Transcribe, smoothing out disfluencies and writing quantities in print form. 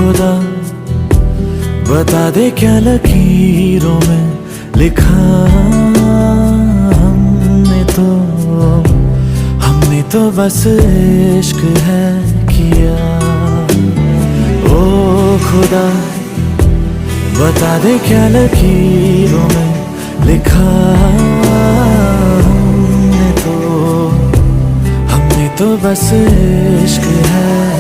खुदा बता दे क्या लकीरों में लिखा हमने तो बस इश्क है किया। ओ खुदा बता दे क्या लकीरों में लिखा हमने तो बस इश्क है